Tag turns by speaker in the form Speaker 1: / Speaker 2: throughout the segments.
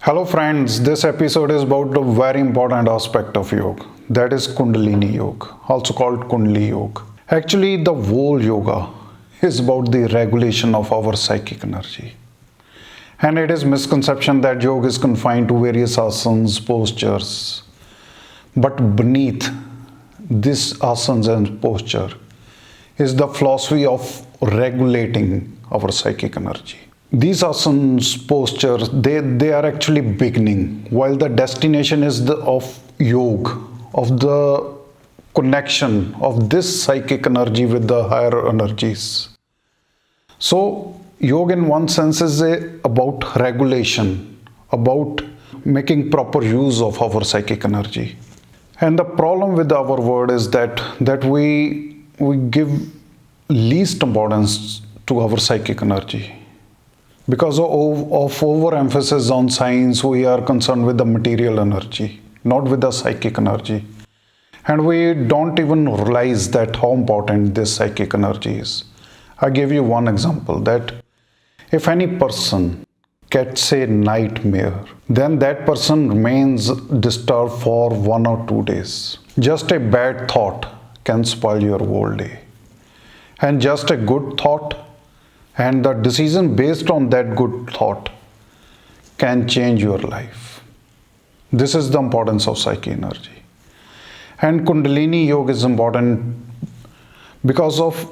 Speaker 1: Hello friends, this episode is about a very important aspect of yoga, that is Kundalini Yoga, also called Kundalini Yoga. Actually, the whole yoga is about the regulation of our psychic energy. And it is misconception that yoga is confined to various asanas, postures. But beneath this asanas and posture is the philosophy of regulating our psychic energy. These asanas, postures, they are actually beginning, while the destination is of yoga, of the connection of this psychic energy with the higher energies. So, yoga in one sense is about regulation, about making proper use of our psychic energy. And the problem with our word is that we give least importance to our psychic energy. Because of overemphasis on science, we are concerned with the material energy, not with the psychic energy. And we don't even realize that how important this psychic energy is. I give you one example that if any person gets a nightmare, then that person remains disturbed for 1 or 2 days. Just a bad thought can spoil your whole day. And just a good thought and the decision based on that good thought can change your life. This is the importance of psychic energy. And Kundalini Yoga is important because of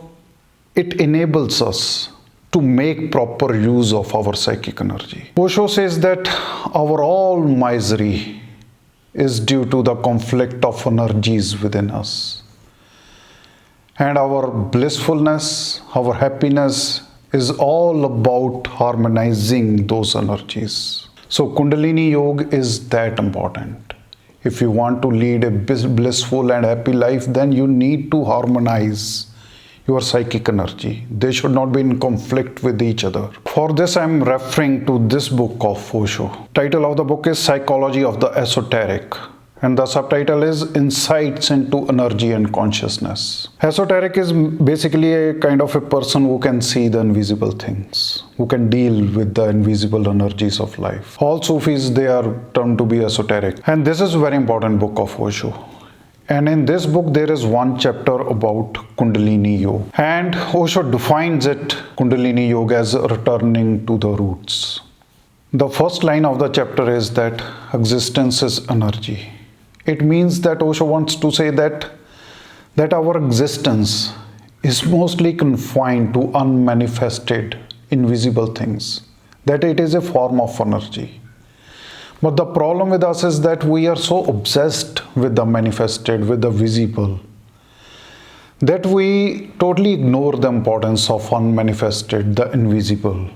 Speaker 1: it enables us to make proper use of our psychic energy. Osho says that our all misery is due to the conflict of energies within us. And our blissfulness, our happiness is all about harmonizing those energies. So Kundalini Yoga is that important. If you want to lead a blissful and happy life, then you need to harmonize your psychic energy. They should not be in conflict with each other. For this, I am referring to this book of Osho. Title of the book is Psychology of the Esoteric. And the subtitle is Insights into Energy and Consciousness. Esoteric is basically a kind of a person who can see the invisible things, who can deal with the invisible energies of life. All Sufis, they are termed to be esoteric. And this is a very important book of Osho. And in this book, there is one chapter about Kundalini Yoga. And Osho defines it, Kundalini Yoga, as returning to the roots. The first line of the chapter is that existence is energy. It means that Osho wants to say that our existence is mostly confined to unmanifested, invisible things, that it is a form of energy. But the problem with us is that we are so obsessed with the manifested, with the visible, that we totally ignore the importance of unmanifested, the invisible.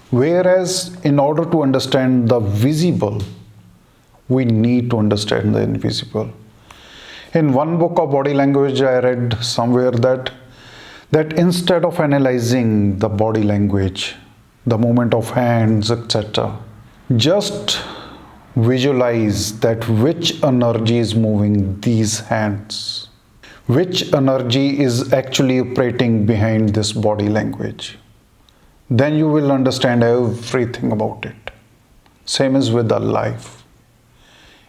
Speaker 1: Whereas in order to understand the visible, we need to understand the invisible. In one book of body language, I read somewhere that instead of analyzing the body language, the movement of hands, etc., just visualize that which energy is moving these hands, which energy is actually operating behind this body language. Then you will understand everything about it. Same is with the life.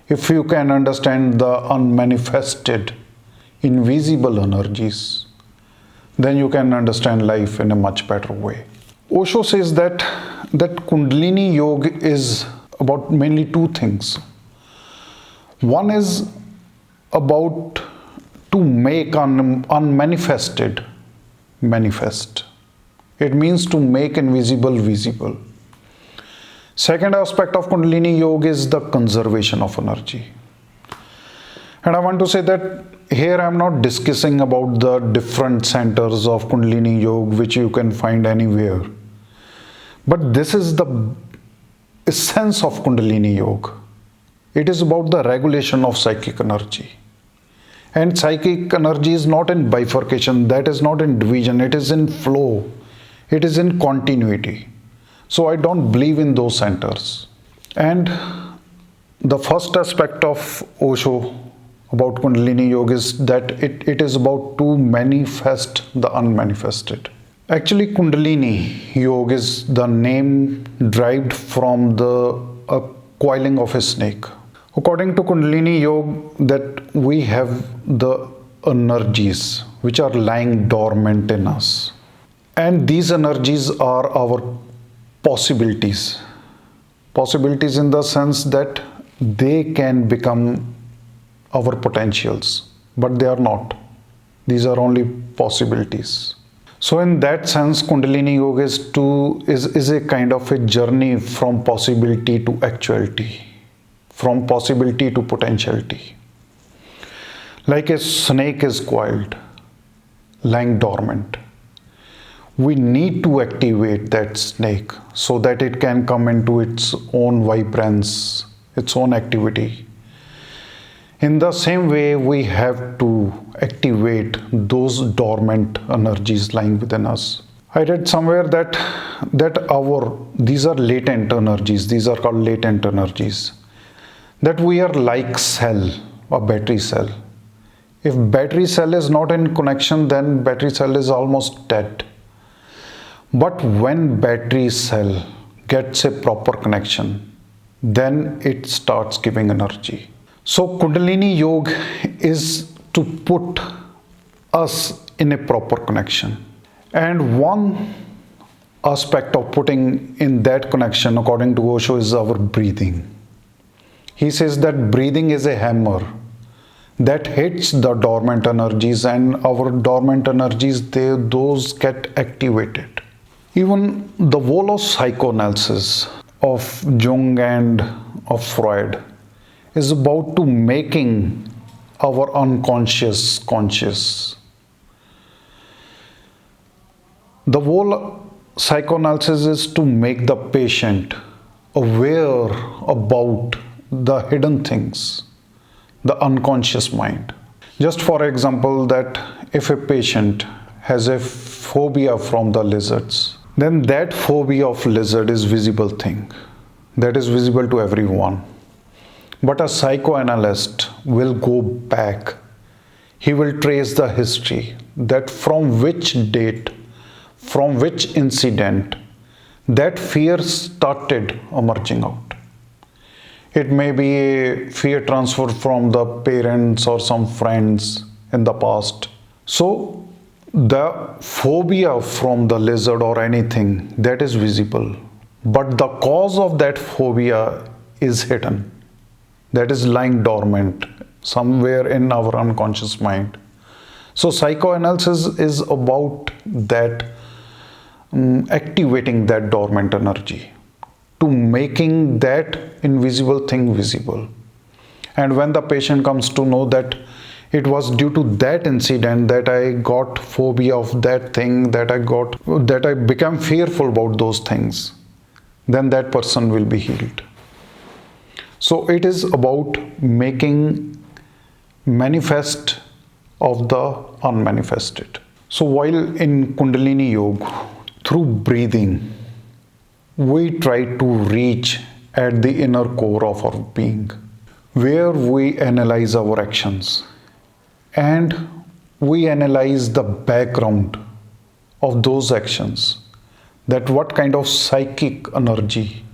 Speaker 1: If you can understand the unmanifested, invisible energies, then you can understand life in a much better way. Osho says that Kundalini Yoga is about mainly two things. One is about to make unmanifested manifest. It means to make invisible visible. Second aspect of Kundalini Yoga is the conservation of energy. And I want to say that here I am not discussing about the different centers of Kundalini Yoga which you can find anywhere. But this is the essence of Kundalini Yoga. It is about the regulation of psychic energy. And psychic energy is not in bifurcation, that is not in division, it is in flow, it is in continuity. So I don't believe in those centers. And the first aspect of Osho about Kundalini Yoga is that it is about to manifest the unmanifested. Actually, Kundalini Yoga is the name derived from the coiling of a snake. According to Kundalini Yoga, that we have the energies which are lying dormant in us. And these energies are our possibilities. Possibilities in the sense that they can become our potentials, but they are not. These are only possibilities. So in that sense, Kundalini Yoga is a kind of a journey from possibility to actuality, from possibility to potentiality. Like a snake is coiled, lying dormant. We need to activate that snake so that it can come into its own vibrance, its own activity. In the same way, we have to activate those dormant energies lying within us. I read somewhere that these are latent energies. These are called latent energies. That we are like cell, a battery cell. If battery cell is not in connection, then battery cell is almost dead. But when battery cell gets a proper connection, then it starts giving energy. So Kundalini Yoga is to put us in a proper connection. And one aspect of putting in that connection, according to Osho, is our breathing. He says that breathing is a hammer that hits the dormant energies, and our dormant energies, those get activated. Even the whole of psychoanalysis of Jung and of Freud is about to making our unconscious conscious. The whole psychoanalysis is to make the patient aware about the hidden things, the unconscious mind. Just for example, that if a patient has a phobia from the lizards, then that phobia of lizard is visible thing, that is visible to everyone. But a psychoanalyst will go back. He will trace the history, that from which date, from which incident that fear started emerging out. It may be a fear transfer from the parents or some friends in the past. So the phobia from the lizard or anything, that is visible, but the cause of that phobia is hidden, that is lying dormant somewhere in our unconscious mind. So psychoanalysis is about that, activating that dormant energy to making that invisible thing visible. And when the patient comes to know that it was due to that incident that I got phobia of that thing, that I became fearful about those things, then that person will be healed. So it is about making manifest of the unmanifested. So while in Kundalini Yoga, through breathing, we try to reach at the inner core of our being, where we analyze our actions and we analyze the background of those actions, that what kind of psychic energy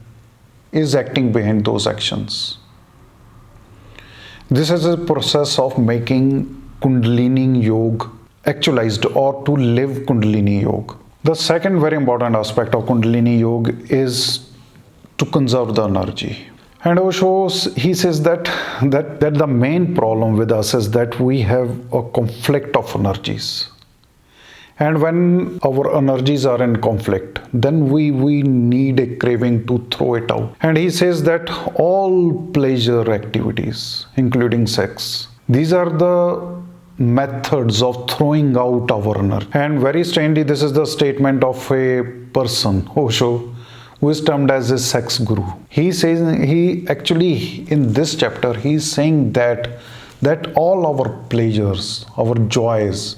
Speaker 1: is acting behind those actions. This is a process of making Kundalini Yoga actualized, or to live Kundalini Yoga. The second very important aspect of Kundalini Yoga is to conserve the energy. And Osho, he says that the main problem with us is that we have a conflict of energies. And when our energies are in conflict, then we need a craving to throw it out. And he says that all pleasure activities, including sex, these are the methods of throwing out our energy. And very strangely, this is the statement of a person, Osho, who is termed as a sex guru. He says, in this chapter, he is saying that all our pleasures, our joys,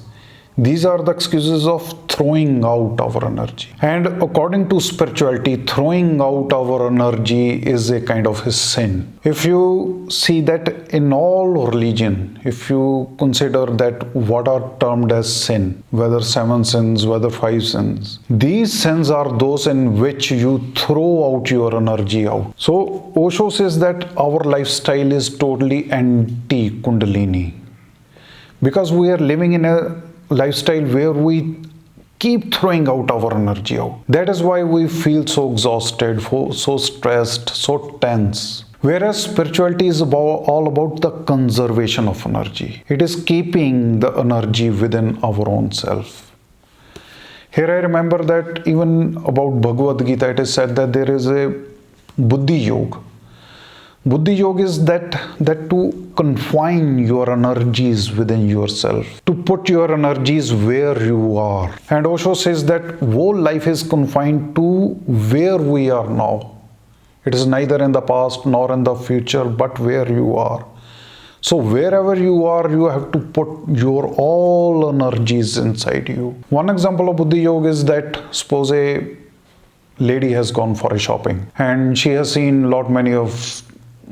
Speaker 1: These are the excuses of throwing out our energy. And according to spirituality, throwing out our energy is a kind of a sin. If you see that in all religion, if you consider that what are termed as sin, whether 7 sins, whether 5 sins, these sins are those in which you throw out your energy out. So Osho says that our lifestyle is totally anti-Kundalini, because we are living in a lifestyle where we keep throwing out our energy out. That is why we feel so exhausted, so stressed, so tense. Whereas spirituality is all about the conservation of energy. It is keeping the energy within our own self. Here I remember that even about Bhagavad Gita, it is said that there is a Buddhi Yoga. Buddhi Yoga is that to confine your energies within yourself, to put your energies where you are. And Osho says that whole life is confined to where we are now. It is neither in the past nor in the future, but where you are. So wherever you are, you have to put your all energies inside you. One example of Buddhi Yoga is that suppose a lady has gone for a shopping and she has seen many of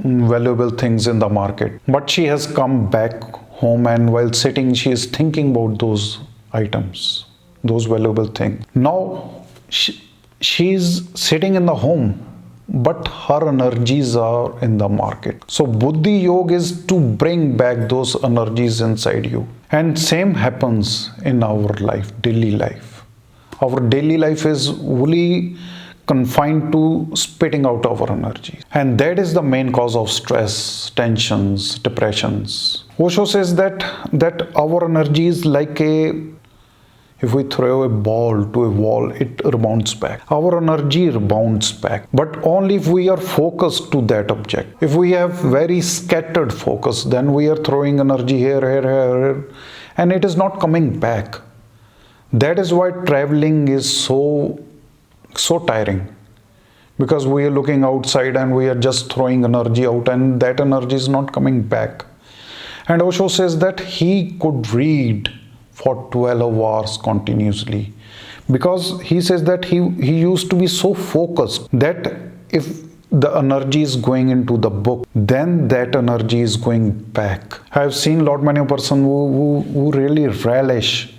Speaker 1: valuable things in the market, but she has come back home, and while sitting she is thinking about those items, those valuable things. Now she is sitting in the home, but her energies are in the market. So Buddhi Yoga is to bring back those energies inside you. And same happens in our life, daily life. Our daily life is only confined to spitting out our energy, and that is the main cause of stress, tensions, depressions. Osho says that our energy is like if we throw a ball to a wall, it rebounds back. Our energy rebounds back, but only if we are focused to that object. If we have very scattered focus, then we are throwing energy here, and it is not coming back. That is why traveling is so tiring, because we are looking outside and we are just throwing energy out, and that energy is not coming back. And Osho says that he could read for 12 hours continuously, because he says that he used to be so focused that if the energy is going into the book, then that energy is going back. I have seen many person who really relish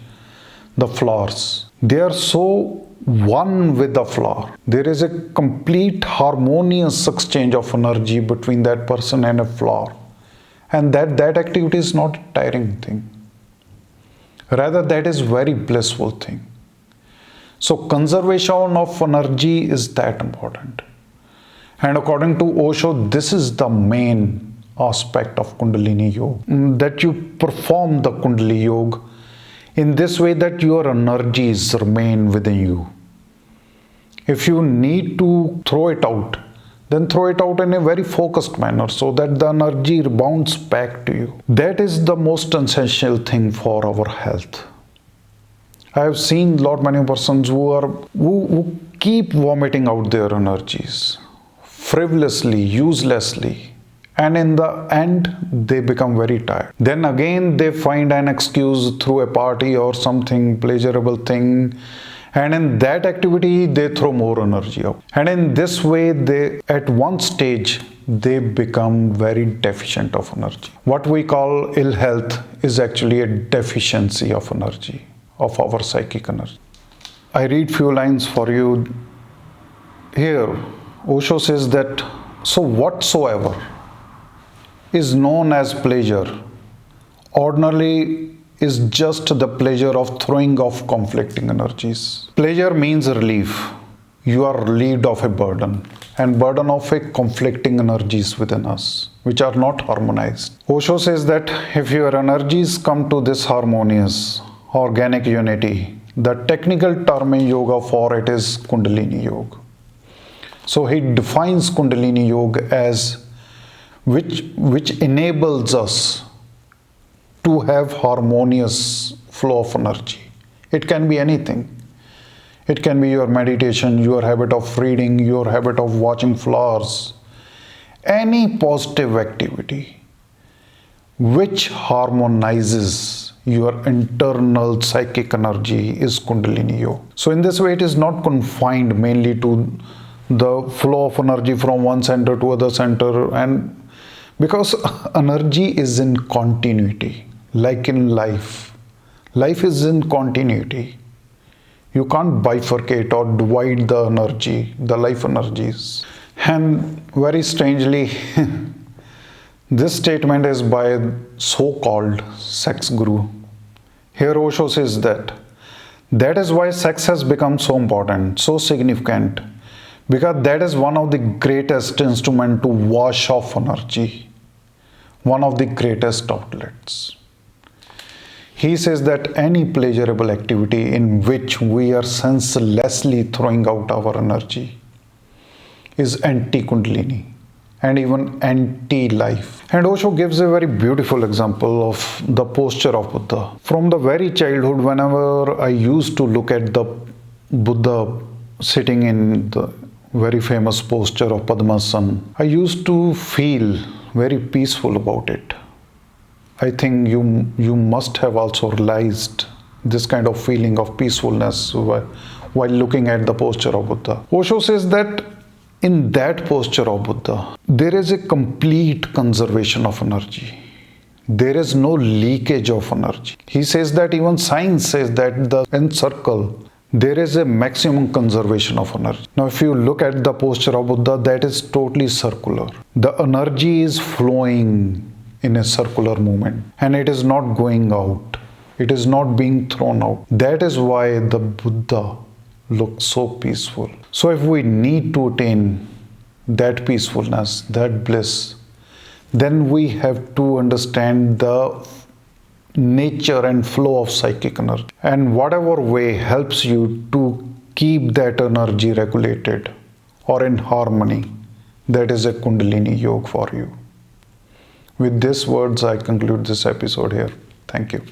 Speaker 1: the flowers. They are so one with the flower. There is a complete harmonious exchange of energy between that person and a flower, and that activity is not a tiring thing. Rather, that is very blissful thing. So conservation of energy is that important. And according to Osho, this is the main aspect of Kundalini Yoga, that you perform the Kundalini Yoga in this way that your energies remain within you. If you need to throw it out, then throw it out in a very focused manner so that the energy rebounds back to you. That is the most essential thing for our health. I have seen many persons who keep vomiting out their energies frivolously, uselessly, and in the end they become very tired. Then again they find an excuse through a party or something pleasurable thing, and in that activity they throw more energy out. And in this way they at one stage they become very deficient of energy. What we call ill health is actually a deficiency of energy, of our psychic energy. I read few lines for you here. Osho says that, so whatsoever is known as pleasure ordinarily is just the pleasure of throwing off conflicting energies. Pleasure means relief. You are relieved of a burden, and burden of a conflicting energies within us, which are not harmonized. Osho says that if your energies come to this harmonious, organic unity, the technical term in yoga for it is Kundalini Yoga. So he defines Kundalini Yoga as which enables us to have harmonious flow of energy. It can be anything. It can be your meditation, your habit of reading, your habit of watching flowers, any positive activity which harmonizes your internal psychic energy is Kundalini Yoga. So in this way, it is not confined mainly to the flow of energy from one center to other center, and because energy is in continuity, like in life. Life is in continuity. You can't bifurcate or divide the energy, the life energies. And very strangely, this statement is by so-called sex guru. Here Osho says that is why sex has become so important, so significant, because that is one of the greatest instruments to wash off energy, one of the greatest outlets. He says that any pleasurable activity in which we are senselessly throwing out our energy is anti-Kundalini and even anti-life. And Osho gives a very beautiful example of the posture of Buddha. From the very childhood, whenever I used to look at the Buddha sitting in the very famous posture of Padmasana, I used to feel very peaceful about it. I think you must have also realized this kind of feeling of peacefulness while looking at the posture of Buddha. Osho says that in that posture of Buddha, there is a complete conservation of energy. There is no leakage of energy. He says that even science says that in circle, there is a maximum conservation of energy. Now, if you look at the posture of Buddha, that is totally circular. The energy is flowing in a circular movement and it is not going out. It is not being thrown out. That is why the Buddha looks so peaceful. So if we need to attain that peacefulness, that bliss, then we have to understand the nature and flow of psychic energy. And whatever way helps you to keep that energy regulated or in harmony, that is a Kundalini Yoga for you. With these words, I conclude this episode here. Thank you.